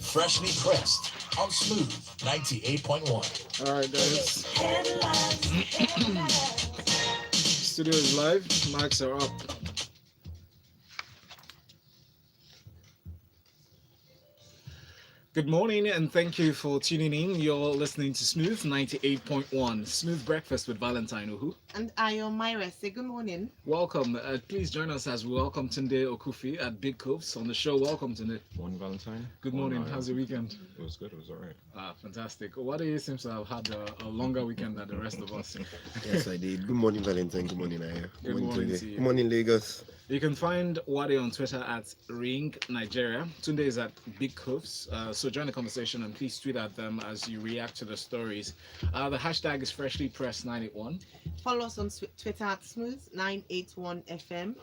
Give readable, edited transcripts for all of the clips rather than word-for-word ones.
Freshly pressed on Smooth 98.1. All right, guys. Studio is live. Mics are up. Good morning and thank you for tuning in. You're listening to Smooth 98.1, Smooth Breakfast with Valentine Uhu. And I am Myra. Say good morning. Welcome. Please join us as we welcome Tunde Okufi at Big Coves on the show. Welcome, Tunde. Morning, Valentine. Good morning. How's your weekend? It was good. It was all right. Fantastic. Wadi seems to have had a longer weekend than the rest of us. Yes, I did. Good morning, Valentine. Good morning, Aya. Good morning Tunde. to you. Good morning, Lagos. You can find Wade on Twitter at Ring Nigeria. Tunde is at Big Coves. So join the conversation and please tweet at them as you react to the stories. The hashtag is freshly pressed 981. Follow us on Twitter at Smooth981FM.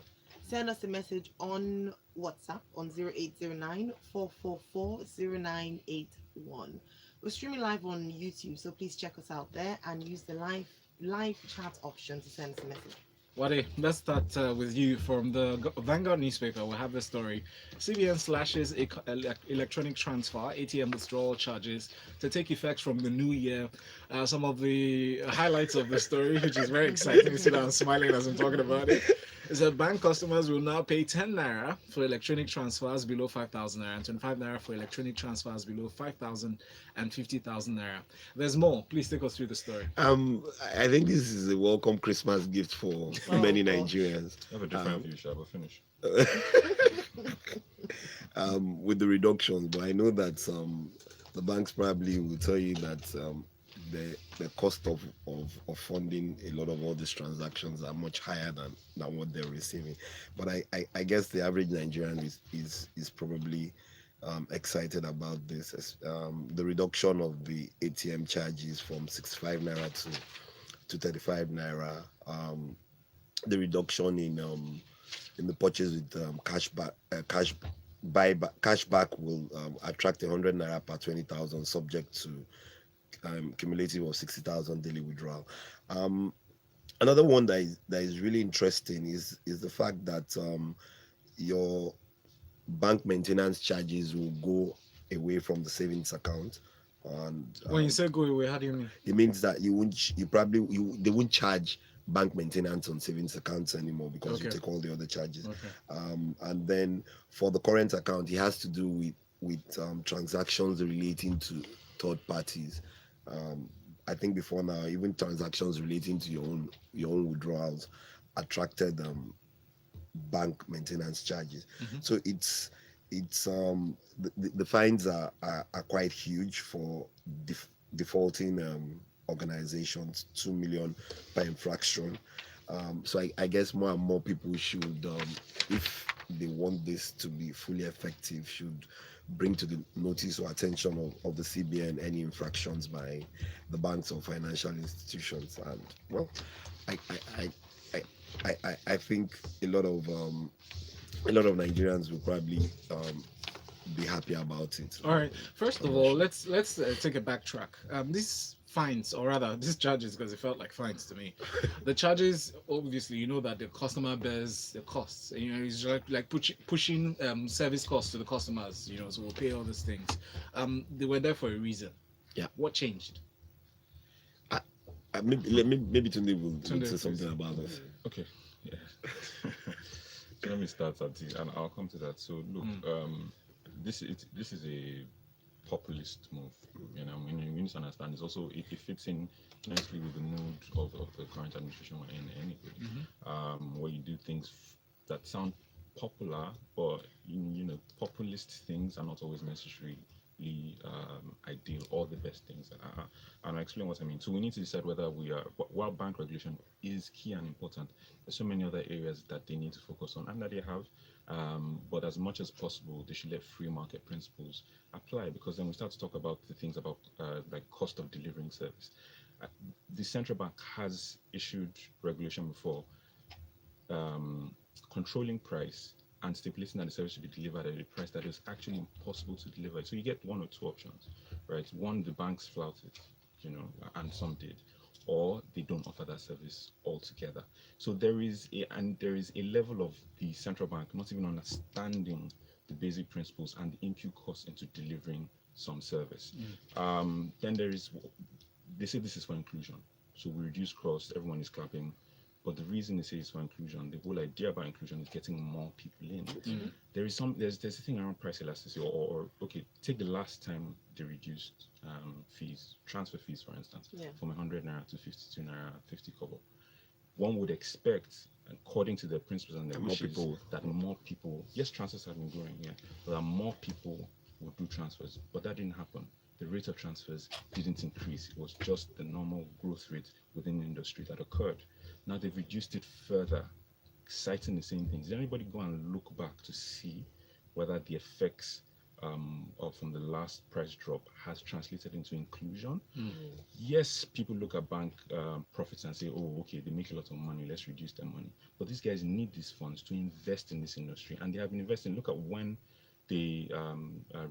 Send us a message on WhatsApp on 0809 444 0981. We're streaming live on YouTube, so please check us out there and use the live chat option to send us a message. Wade, let's start with you from the Vanguard newspaper. We have the story. CBN slashes electronic transfer ATM withdrawal charges to take effect from the new year. Some of the highlights of the story, which is very exciting. You see that I'm smiling as I'm talking about it. Is that bank customers will now pay 10 naira for electronic transfers below 5,000 naira and 25 naira for electronic transfers below 5,000 and 50,000 naira. There's more. Please take us through the story. I think this is a welcome Christmas gift for many Nigerians. I have a different view, Shab. But finish. With the reductions, but I know that the banks probably will tell you that the cost of funding a lot of all these transactions are much higher than what they're receiving. But I guess the average Nigerian is probably excited about this. The reduction of the ATM charges from 65 naira to 35 naira. The reduction in the purchase with cashback will attract 100 naira per 20,000, subject to cumulative of 60,000 daily withdrawal. Another one that is really interesting is the fact that your bank maintenance charges will go away from the savings account. And When you say go away, how do you mean? it means that they won't charge bank maintenance on savings accounts anymore because you Okay. take all the other charges. Okay. And then for the current account, it has to do with transactions relating to third parties. I think before now, even transactions relating to your own withdrawals attracted bank maintenance charges. So it's the fines are quite huge for defaulting organizations, 2 million per infraction. So I guess more and more people should, if they want this to be fully effective, should bring to the notice or attention of the CBN any infractions by the banks or financial institutions. And well, I think a lot of Nigerians will probably be happy about it. All right. First of all, let's take a backtrack. These fines, or rather, these charges, because it felt like fines to me. The charges, obviously, you know that the customer bears the costs. You know, it's like pushing service costs to the customers. You know, so we'll pay all these things. They were there for a reason. Yeah. What changed? Maybe Tunde will Tunde, say something please. about this. Okay. Yeah. So let me start at the, and I'll come to that. So look, this is a populist move. You know, when you need to understand, it's also it fits in nicely with the mood of the current administration we're in anyway. Where you do things that sound popular, but you know, populist things are not always necessarily ideal or the best things. And I'll explain what I mean. So we need to decide whether while bank regulation is key and important, there's so many other areas that they need to focus on and that they have. But as much as possible, they should let free market principles apply, because then we start to talk about the things about like cost of delivering service. The central bank has issued regulation before controlling price and stipulating that the service should be delivered at a price that is actually impossible to deliver. So you get one or two options, right? One, the banks flout it, you know, and some did, or they don't offer that service altogether. So there is a level of the central bank not even understanding the basic principles and impute costs into delivering some service. Mm. Then they say this is for inclusion. So we reduce costs, everyone is clapping. But the reason they say it's for inclusion, the whole idea about inclusion is getting more people in. Mm. There's a thing around price elasticity, or okay, take the last time they reduced fees, transfer fees, for instance, from 100 naira to 52 naira 50 kobo. One would expect, according to their principles and their wishes, that more people, yes, transfers have been growing, but that more people would do transfers, but that didn't happen. The rate of transfers didn't increase. It was just the normal growth rate within the industry that occurred. Now they've reduced it further, citing the same things. Did anybody go and look back to see whether the effects from the last price drop has translated into inclusion? Yes, people look at bank profits and say, oh, okay, they make a lot of money, let's reduce their money. But these guys need these funds to invest in this industry, and they have been investing. Look at when they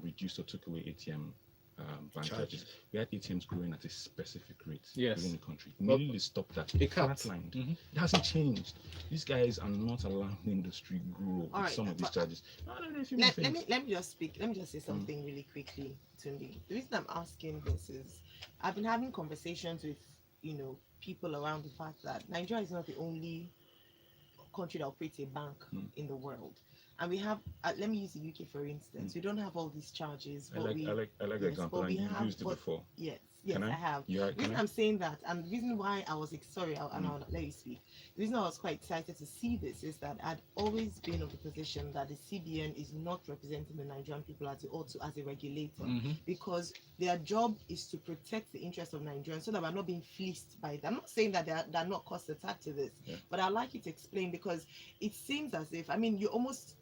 reduced or took away ATM bank charges. We had ATMs growing at a specific rate within the country. Immediately stopped that. It flatlined. It hasn't changed. These guys are not allowing the industry grow with some of these charges. Let me just speak. Let me just say something really quickly, Tunde. The reason I'm asking this is I've been having conversations with people around the fact that Nigeria is not the only country that operates a bank in the world. And we have, let me use the UK for instance. We don't have all these charges. I like the example, and you used it before. Yes, I have. The reason I'm saying that, and the reason why I was sorry, and I'll let you speak. The reason I was quite excited to see this is that I'd always been of the position that the CBN is not representing the Nigerian people as it ought to as a regulator, because their job is to protect the interests of Nigerians so that we're not being fleeced by it. I'm not saying that they're not cost attacked to this, but I'd like you to explain, because it seems as if, I mean, you're almost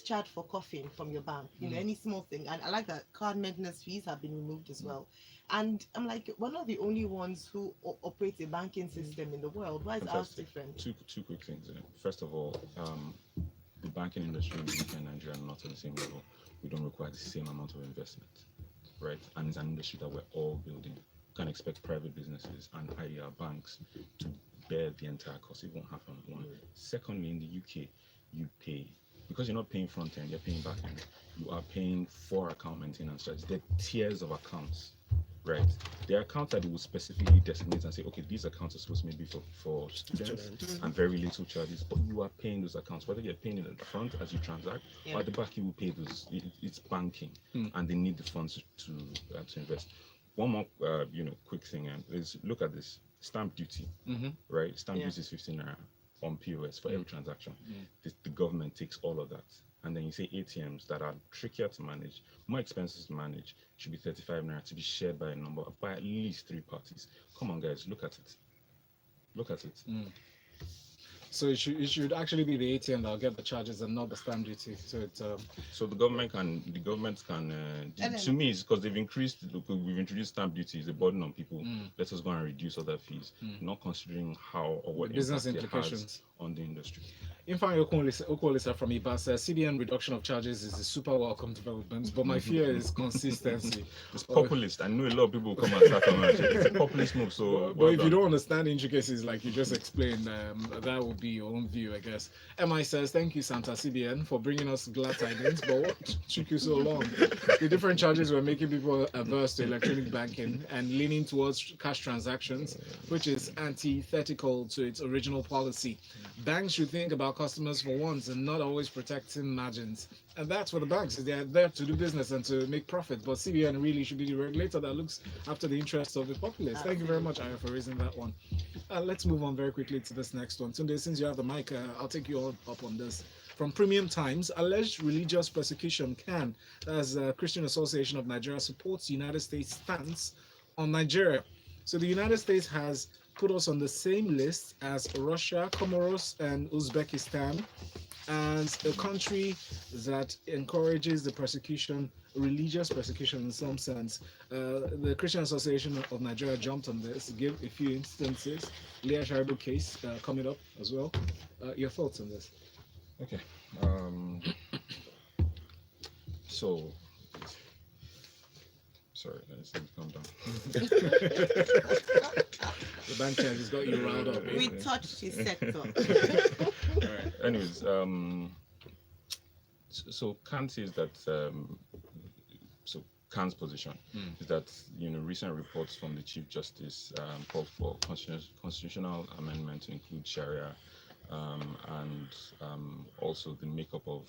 charged for coughing from your bank, any small thing. And I like that card maintenance fees have been removed as well. And I'm like, we're not the only ones who operate a banking system in the world. Why is ours different? Two quick things. First of all, the banking industry in the UK and Nigeria are not at the same level. We don't require the same amount of investment, right? And it's an industry that we're all building. You can expect private businesses and higher banks to bear the entire cost. It won't happen. One. Secondly, in the UK, you pay, because you're not paying front end, you're paying back end. You are paying for account maintenance charges. There are tiers of accounts, right? There are accounts that you will specifically designate and say, okay, these accounts are supposed to maybe for students and very little charges, but you are paying those accounts, whether you're paying it at the front as you transact, or at the back you will pay those. It's banking, and they need the funds to invest. One more, quick thing is look at this stamp duty, right? Stamp duty is 15 naira on POS for every transaction. The government takes all of that, and then you say ATMs that are trickier to manage, more expensive to manage, should be 35 naira to be shared by at least 3 parties. Come on, guys, look at it. So it should actually be the ATM that'll get the charges and not the stamp duty. So it's so the government can to me it's because we've introduced stamp duty is a burden on people. Let us go and reduce other fees, not considering how or what business impact implications it has on the industry. Ifeanyi Okwolisa from IBA says CBN reduction of charges is a super welcome development, but my fear is consistency. It's populist. I know a lot of people will come and attack on it. It's a populist move. So, but if you don't understand intricacies like you just explained, that would be your own view, I guess. MI says, thank you, Santa CBN, for bringing us glad tidings, but what took you so long? The different charges were making people averse to electronic banking and leaning towards cash transactions, which is antithetical to its original policy. Banks should think about customers for once and not always protecting margins. And that's what the banks, they're there to do business and to make profit. But CBN really should be the regulator that looks after the interests of the populace. Thank you very much, Aya, for raising that one. Let's move on very quickly to this next one. Tunde, since you have the mic, I'll take you all up on this. From Premium Times, alleged religious persecution can, as Christian Association of Nigeria supports United States stance on Nigeria. So the United States has put us on the same list as Russia, Comoros, and Uzbekistan as a country that encourages the persecution, religious persecution in some sense. The Christian Association of Nigeria jumped on this, gave a few instances. Leah Sharibu case coming up as well. Your thoughts on this? Okay. So, sorry, I just need to calm down. The bank charge has got you riled up. We touched his sector. All right. Anyways, So Kant says that so Kant's position is that recent reports from the Chief Justice called for constitutional amendment to include Sharia and also the makeup of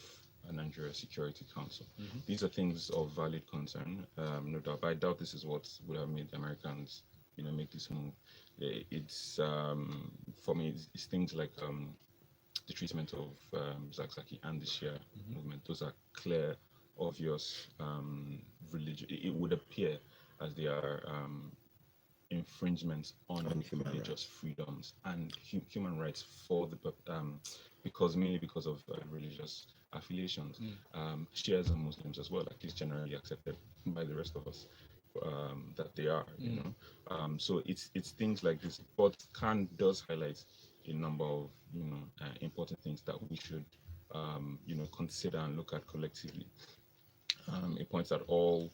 Nigeria Security Council. These are things of valid concern, no doubt. But I doubt this is what would have made the Americans, make this move. It's for me, it's things like the treatment of Zakzaki and the Shia movement. Those are clear, obvious religion. It would appear as they are infringements on human religious freedoms and human rights for the mainly because of religious affiliations. Shias and Muslims as well, at least generally accepted by the rest of us that they are. So it's things like this. But Khan does highlight a number of important things that we should consider and look at collectively. It points out all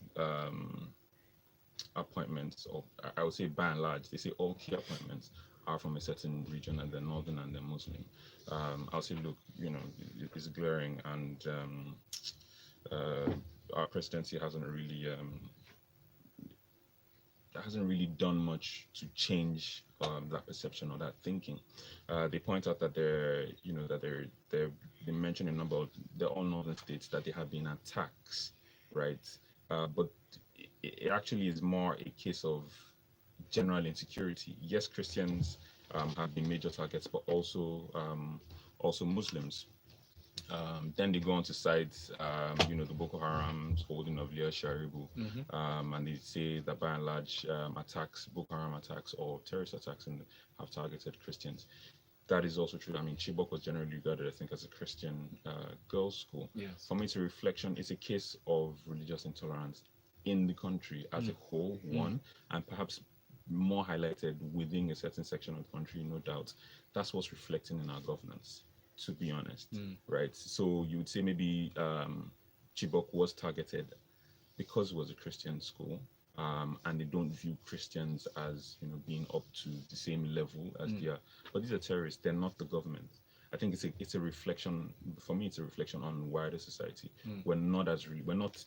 appointments, or I would say by and large, they say all key appointments are from a certain region, and they're northern and they're Muslim. I'll say, look, it's glaring, and our presidency hasn't really done much to change that perception or that thinking. They point out that they mention a number of the all northern states that there have been attacks, right? But it actually is more a case of general insecurity. Yes, Christians have been major targets, but also Muslims. Then they go on to cite, the Boko Haram's holding of Leah Sharibu, and they say that by and large, Boko Haram attacks or terrorist attacks have targeted Christians. That is also true. I mean, Chibok was generally regarded, I think, as a Christian girls' school. Yes. For me, it's a reflection. It's a case of religious intolerance in the country as a whole, one, and perhaps more highlighted within a certain section of the country, no doubt. That's what's reflecting in our governance, to be honest, right? So you would say maybe Chibok was targeted because it was a Christian school, and they don't view Christians as being up to the same level as they are. But these are terrorists; they're not the government. I think it's a reflection. For me, it's a reflection on wider society. We're not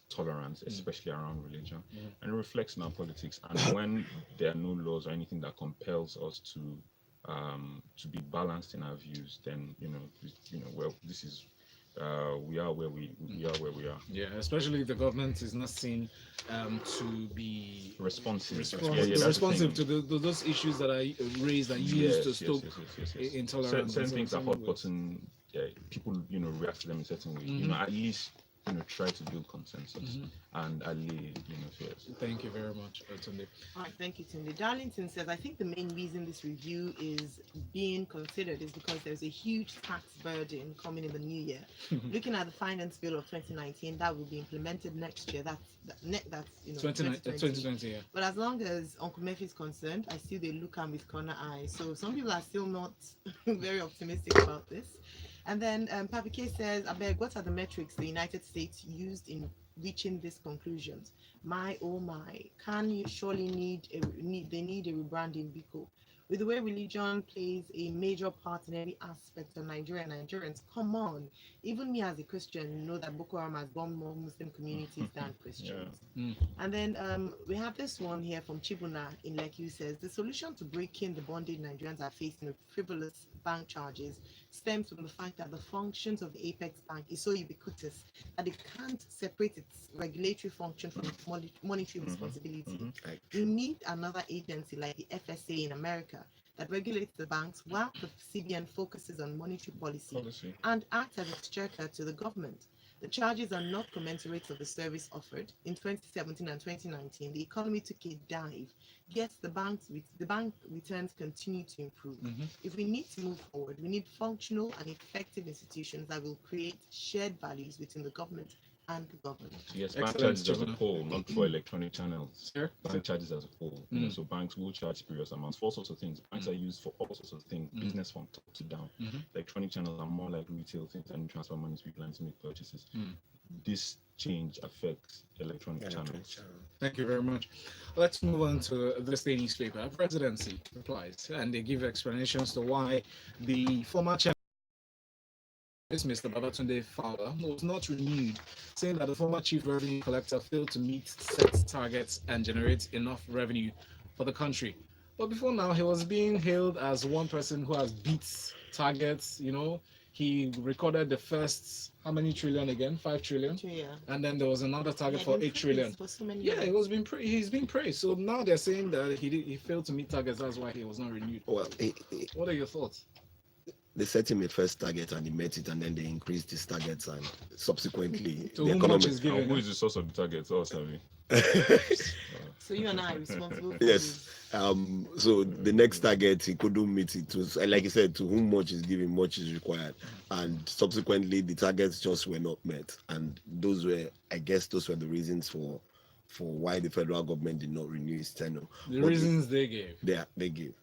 tolerant, especially around religion, and it reflects in our politics. And when there are no laws or anything that compels us to be balanced in our views, then well, this is we are where we are. Yeah, especially if the government is not seen to be Responsive to those issues that are raised and used to stoke intolerance. Certain things are hot button. People react to them in certain ways. At least try to build consensus and allay fears. Thank you very much, Tunde. All right, thank you, Tunde. Darlington says, I think the main reason this review is being considered is because there's a huge tax burden coming in the new year. Looking at the finance bill of 2019, that will be implemented next year. That's 2020, yeah. But as long as Uncle Murphy is concerned, I still they look at with corner eye. So some people are still not very optimistic about this. And then Papi K says, I beg, what are the metrics the United States used in reaching these conclusions? My, oh my, can you surely they need a rebranding, Biko? With the way religion plays a major part in every aspect of Nigeria and Nigerians, come on. Even me as a Christian know that Boko Haram has bombed more Muslim communities than Christians. And then we have this one here from Chibuna in Lekki, says, the solution to breaking the bondage Nigerians are facing with frivolous bank charges stems from the fact that the functions of the Apex Bank is so ubiquitous that it can't separate its regulatory function from its monetary responsibility. We need another agency like the FSA in America that regulates the banks while the CBN focuses on monetary policy and acts as exchequer to the government. The charges are not commensurate to the service offered. In 2017 and 2019, the economy took a dive, yet the bank returns continue to improve. If we need to move forward, we need functional and effective institutions that will create shared values between the government and the government. Yes, bank Excellent, charges as a whole, not for electronic channels. Sure. Bank charges as a whole. So banks will charge spurious amounts for all sorts of things. Banks are used for all sorts of things, business from top to down. Electronic channels are more like retail things and you transfer money to people and to make purchases. This change affects electronic channels. Thank you very much. Let's move on to the state newspaper. Presidency replies, and they give explanations to why the former chairman This Mr. Babatunde Fowler was not renewed, saying that the former chief revenue collector failed to meet set targets and generate enough revenue for the country. But before now, he was being hailed as one person who has beat targets. He recorded the first, how many trillion again? 5 trillion. Yeah. And then there was another target for 8 trillion. For so many Yeah, years. he's been praised. So now they're saying that he failed to meet targets. That's why he was not renewed. Well, What are your thoughts? they set him a first target and he met it, and then they increased his targets, and subsequently To the whom much is given? And who is the source of the target? Oh, sorry. So you and I are responsible for Yes. So the next target he couldn't meet it. Was like you said, to whom much is given, much is required, and subsequently the targets just were not met, and those were the reasons for why the federal government did not renew his tenure. The But reasons they gave. they gave.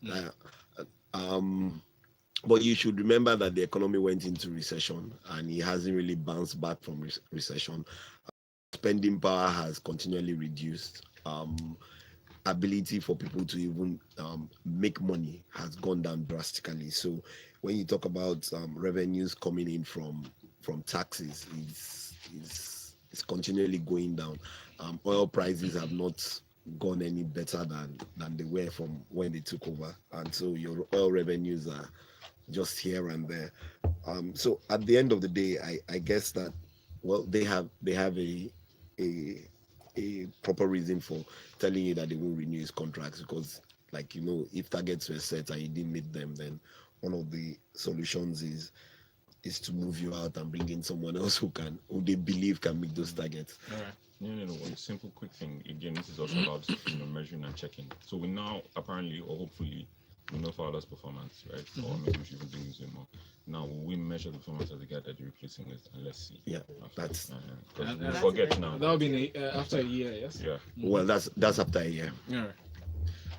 But you should remember that the economy went into recession and it hasn't really bounced back from recession. Spending power has continually reduced. Ability for people to even make money has gone down drastically. So when you talk about revenues coming in from taxes, it's continually going down. Oil prices have not gone any better than they were from when they took over, and so your oil revenues are just here and there. So at the end of the day, I guess that, well, they have a a proper reason for telling you that they won't renew his contracts, because, like, if targets were set and you didn't meet them, then one of the solutions is to move you out and bring in someone else who they believe can meet those targets. All right. No. One simple, quick thing. Again, this is also about measuring and checking. So we now apparently, or hopefully, we know Fowler's performance, right? Or maybe we should even dig into it more. Now, will we measure the performance of the guy that you're replacing with? And let's see. Yeah, that's because we that's forget now. That'll be after a year, yes? Yeah. well, that's after a year. All right.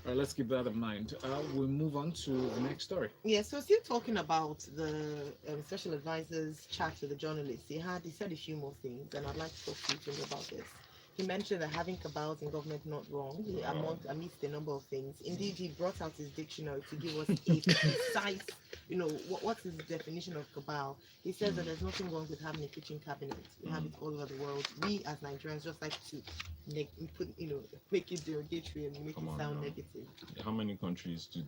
All right, let's keep that in mind. We'll move on to the next story. Yeah, so still talking about the special advisor's chat with the journalists, he said a few more things, and I'd like to talk to you about this. He mentioned that having cabals in government not wrong, amidst a number of things. Indeed, he brought out his dictionary to give us a precise, what's his definition of cabal. He says that there's nothing wrong with having a kitchen cabinet. We have it all over the world. We as Nigerians just like to make it derogatory and make it sound negative. How many countries do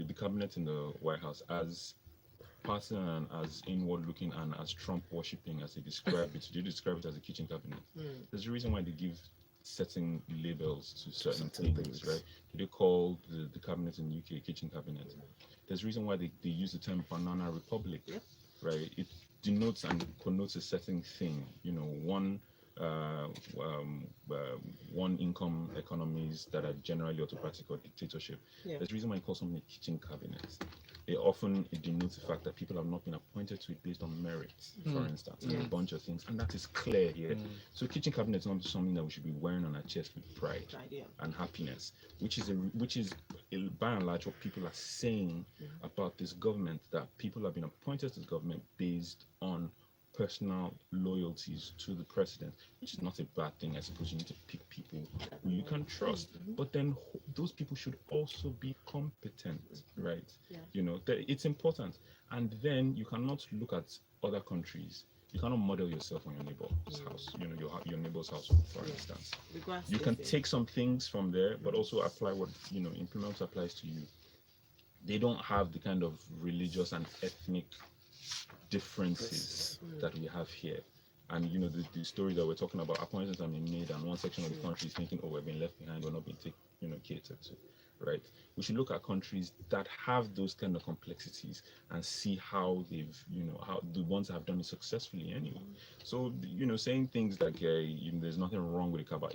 the cabinet in the White House as partisan and as inward looking and as Trump worshipping as they describe it? Do you describe it as a kitchen cabinet? There's a reason why they give certain labels to certain things, right? Do they call the cabinet in the UK a kitchen cabinet? There's a reason why they use the term banana republic, right? It denotes and connotes a certain thing, one income economies that are generally autocratic or dictatorship. There's a reason why you call something a kitchen cabinet. It denotes the fact that people have not been appointed to it based on merit, for instance, and a bunch of things, and that is clear here. So kitchen cabinet is not something that we should be wearing on our chest with pride and happiness, which is by and large what people are saying about this government, that people have been appointed to the government based on personal loyalties to the president, which is not a bad thing. I suppose you need to pick people who you can trust, but then those people should also be competent, right? It's important. And then you cannot look at other countries. You cannot model yourself on your neighbor's house, your neighbor's house, for instance. You can take some things from there, but also apply what, implement what applies to you. They don't have the kind of religious and ethnic differences that we have here. And the story that we're talking about, appointments have been made and one section of the country is thinking, we're being left behind, we're not being catered to, right? We should look at countries that have those kind of complexities and see how they've, how the ones that have done it successfully anyway. So, saying things like, there's nothing wrong with the cabal,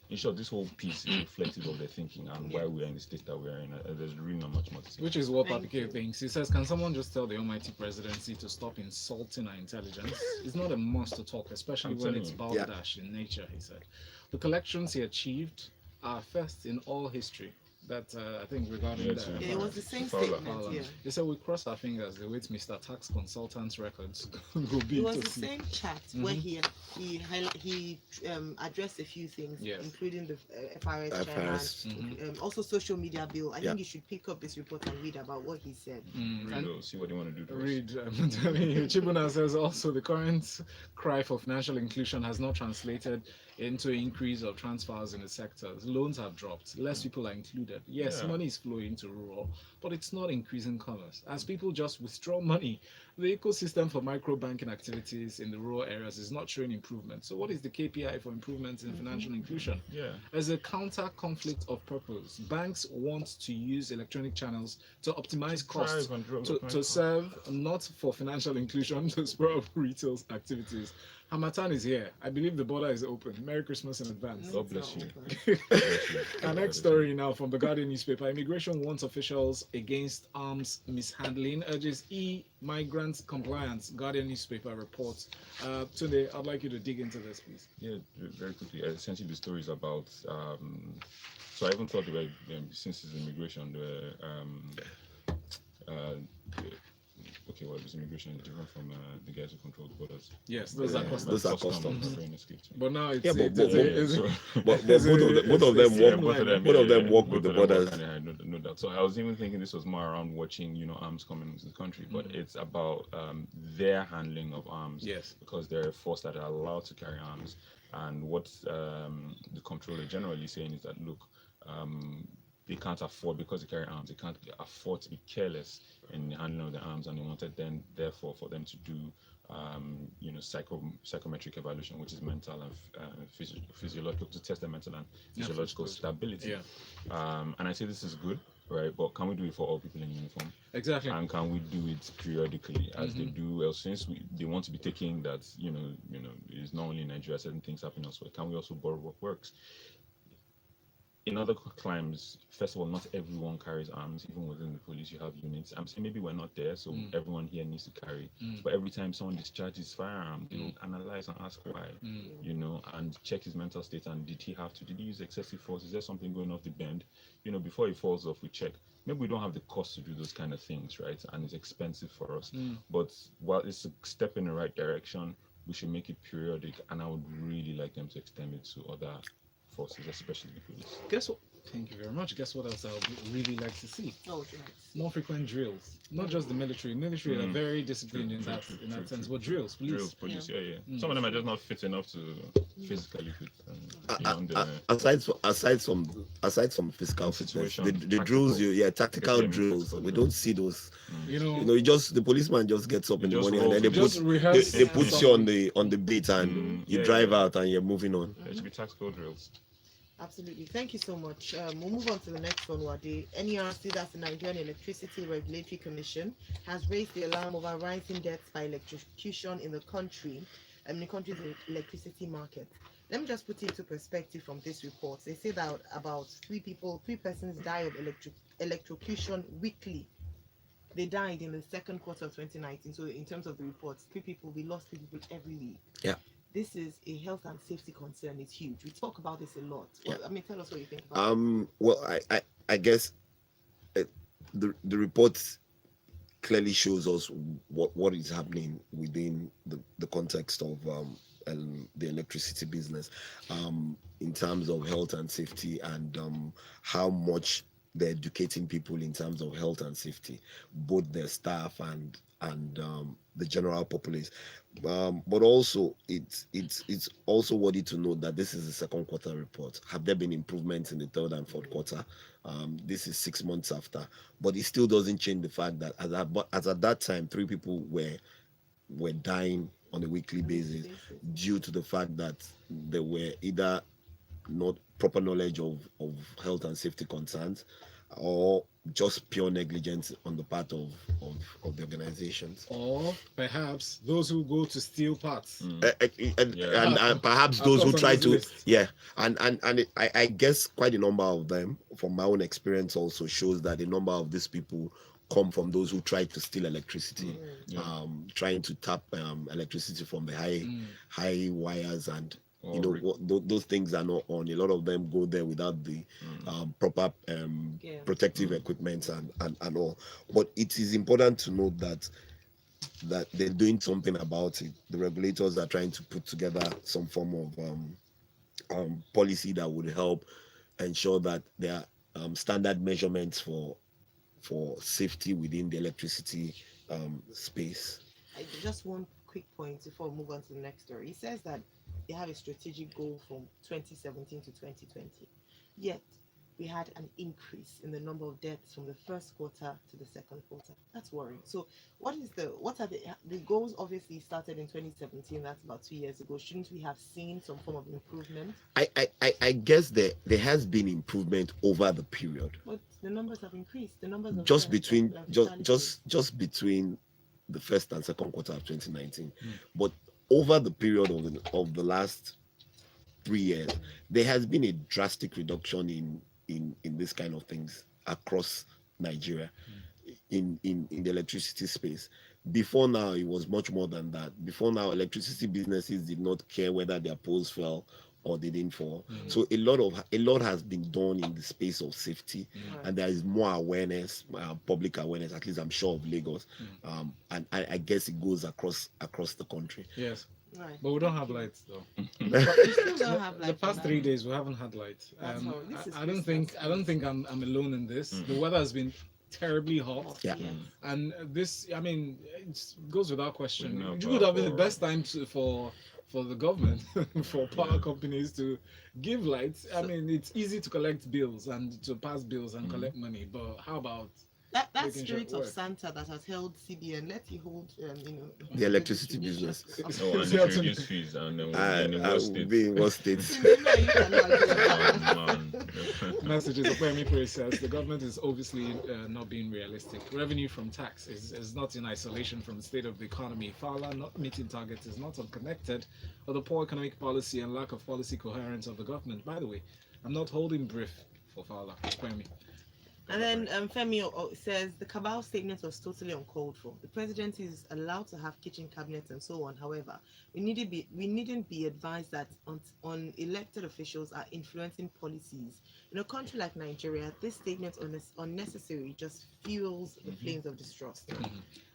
in short, this whole piece is reflective of their thinking and why we're in the state that we're in. There's really not much more to say. Which is what Papike thinks. He says, can someone just tell the almighty presidency to stop insulting our intelligence? It's not a must to talk, especially when it's balderdash in nature, he said. The collections he achieved are first in all history. that I think regarding Yeah, the to- It was the same Fowler. statement. Fowler. Yeah. They said we cross our fingers. They wait Mr. Tax Consultant's records go be It was to the see. same chat where Mhm. he addressed a few things, Yes. including the FRS chairman, FRS. also social media bill. I Yeah. think you should pick up this report and read about what he said. Mm, Read and those, see what they want to do to us. read. I'm telling you, Chibuna says also the current cry for financial inclusion has not translated into increase of transfers in the sectors. Loans have dropped. Less people are included. Yes, Yeah. money is flowing to rural, but it's not increasing commerce. As people just withdraw money, the ecosystem for micro banking activities in the rural areas is not showing improvement. So, what is the KPI for improvements in financial inclusion? Yeah. As a counter conflict of purpose, banks want to use electronic channels to optimize costs Drive and drop to the serve not for financial inclusion to spur up retail activities. Hamatan is here. I believe the border is open. Merry Christmas in advance. God bless you. Our next story now from the Guardian newspaper. Immigration warns officials against arms mishandling, urges e-migrant compliance. Guardian newspaper reports. Today, I'd like you to dig into this, please. Yeah, very quickly. Essentially, the story is about. So I even thought they were, since it's immigration, okay, well, it was immigration, different from the guys who control the borders. Yes, those are Yeah, customs. those are customs. My brain escaped me. But now it's Yeah, but- it's- but- it's- so- But it's both a- of them, both it's of the them same work. line. Both of them work both with the of them borders. and I know that. So I was even thinking this was more around watching, arms coming into the country, but it's about their handling of arms. Yes. Because they're a force that are allowed to carry arms. And what the comptroller generally saying is that, look, they can't afford, because they carry arms, they can't afford to be careless in the handling of the arms, and they wanted then, therefore, for them to do, psychometric evaluation, which is mental and physiological, to test their mental and physiological stability. Yeah. And I say this is good, right? But can we do it for all people in uniform? Exactly. And can we do it periodically, as they do? Well, since they want to be taking that, it's not only in Nigeria, certain things happen elsewhere. Can we also borrow what works? In other crimes, first of all, not everyone carries arms. Even within the police, you have units. I'm saying maybe we're not there, so everyone here needs to carry. But every time someone discharges firearm, they will analyze and ask why, and check his mental state. And did he use excessive force? Is there something going off the bend? Before he falls off, we check. Maybe we don't have the cost to do those kind of things, right? And it's expensive for us. But while it's a step in the right direction, we should make it periodic. And I would really like them to extend it to other forces, especially the police. Guess what? Thank you very much. Guess what else I would really like to see? Oh, yes. More frequent drills. Not just the military. Military are very disciplined in that sense, but drills, please. Drills, police, yeah. Some of them are just not fit enough to physically fit. Aside from physical fitness, Situation, the drills, tactical Get them drills. physical We drills. don't see those. The The policeman just gets up in the just morning and then rolls. they Just put rehearse they put you something. on the beat and you Yeah, drive yeah. out and you're moving on. There should be tactical drills. Absolutely. Thank you so much. We'll move on to the next one, Wade. NERC, that's the Nigerian Electricity Regulatory Commission, has raised the alarm over rising deaths by electrocution in the country's electricity market. Let me just put it into perspective from this report. They say that about three persons die of electrocution weekly. They died in the second quarter of 2019. So in terms of the reports, we lost 3 people every week. Yeah. This is a health and safety concern. It's huge. We talk about this a lot. Yeah. Tell us what you think about it. Well, I guess the report clearly shows us what is happening within the context of the electricity business, in terms of health and safety, and how much they're educating people in terms of health and safety, both their staff and the general populace. But also it's also worthy to note that this is the second quarter report. Have there been improvements in the third and fourth quarter? This is 6 months after, but it still doesn't change the fact that as at that time, 3 people were dying on a weekly basis due to the fact that there were either not proper knowledge of health and safety concerns, or just pure negligence on the part of the organizations. Or perhaps those who go to steal parts. And perhaps Of those who course, try on this to list. I guess quite a number of them, from my own experience, also shows that a number of these people come from those who try to steal electricity, trying to tap electricity from the high wires and Or you know, those things are not on. A lot of them go there without the proper Yeah. protective equipment and all. But it is important to note that they're doing something about it. The regulators are trying to put together some form of policy that would help ensure that there are standard measurements for safety within the electricity space. Just one quick point before we move on to the next story. He says that they have a strategic goal from 2017 to 2020. Yet, we had an increase in the number of deaths from the first quarter to the second quarter. That's worrying. So, what are the goals? Obviously started in 2017. That's about 2 years ago. Shouldn't we have seen some form of improvement? I guess there has been improvement over the period. But the numbers have increased. The numbers of Just deaths between and just fatalities. just between the first and second quarter of 2019. But over the period of the last 3 years, there has been a drastic reduction in this kind of things across Nigeria in the electricity space. Before now, it was much more than that. Before now, electricity businesses did not care whether their poles fell or they didn't fall. So a lot has been done in the space of safety, and there is more awareness, public awareness. At least I'm sure of Lagos, and I guess it goes across the country. Yes. Right. But we don't have lights though. We still don't have The lights past on 3 that. days we haven't had lights. That's horrible. This is I don't Christmas. think I'm alone in this. The weather has been terribly hot. Yeah. Yes. And this, I mean, it goes without question. We know It would have been the for- best time for the government, for power companies to give lights. I mean, it's easy to collect bills and to pass bills and collect money, but how about That making sure spirit it of works? Santa that has held CBN, let it hold, The electricity business. Oh, and they reduce fees, and then we'll be in I the will worst be in what state? man. Messages of Kwame says the government is obviously not being realistic. Revenue from tax is not in isolation from the state of the economy. Fowler not meeting targets is not unconnected or the poor economic policy and lack of policy coherence of the government. By the way, I'm not holding brief for Fowler. Kwame. And then Femi says the cabal statement was totally uncalled for. The president is allowed to have kitchen cabinets and so on. However, we needn't be advised that on elected officials are influencing policies. In a country like Nigeria, this statement unnecessary just fuels the flames of distrust.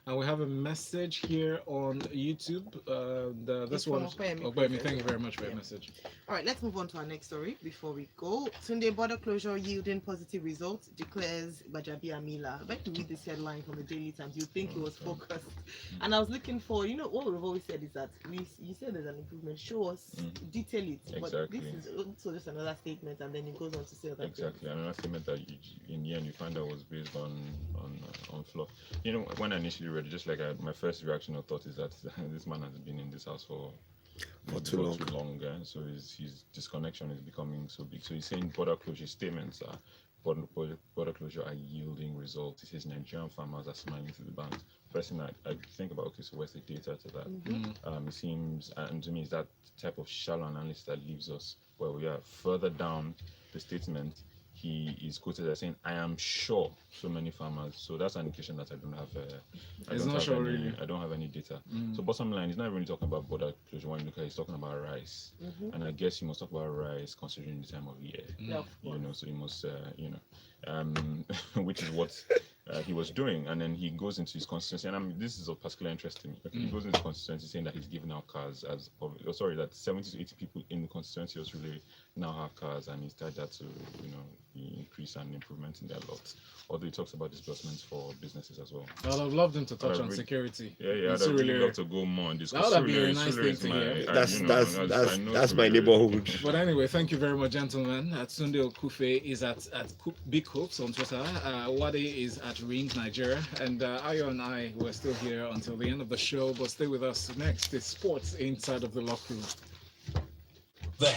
And we have a message here on YouTube. This It's from one, Okwemi. Okwemi, thank you very much for your message. All right, let's move on to our next story before we go. Sunday border closure yielding positive results, declares Bajabi Amila. When you read this headline from the Daily Times, you think it was focused. And I was looking for, what we've always said is that you said there's an improvement. Show us, detail it. Exactly. But this is also just another statement, and then it goes on to say that. Exactly, another statement that in the end you find out was based on fluff. When I initially read it, just like my first reaction or thought is that this man has been in this house for too long, so his disconnection is becoming so big. So he's saying border closure statements are border closure are yielding results. He says Nigerian farmers are smiling to the banks. First thing I think about, okay, so where's the data to that? It seems, and to me, it's that type of shallow analysis that leaves us where we are. Further down the statement, he is quoted as saying, "I am sure so many farmers." So that's an indication that I don't have. I don't have any data. So bottom line, he's not really talking about border closure when you look at. He's talking about rice, and I guess you must talk about rice considering the time of year. Yeah, of course. So you must, which is what he was doing, and then he goes into his constituency, and this is of particular interest to me. Okay, he goes into his constituency saying that he's giving out cars that 70 to 80 people in the constituency really now have cars, and he's tied that to the increase and improvement in their lots. Although he talks about disbursements for businesses as well. I would have loved him to touch on security. Yeah, I'd really love to go more on this. That would have been a nice thing to hear. That's my neighborhood. But anyway, thank you very much, gentlemen. Sunday Okufe is at Big Hopes on Twitter. Wade is at Rings Nigeria, and Ayo and I were still here until the end of the show. But stay with us. Next is Sports Inside of the Locker Room. The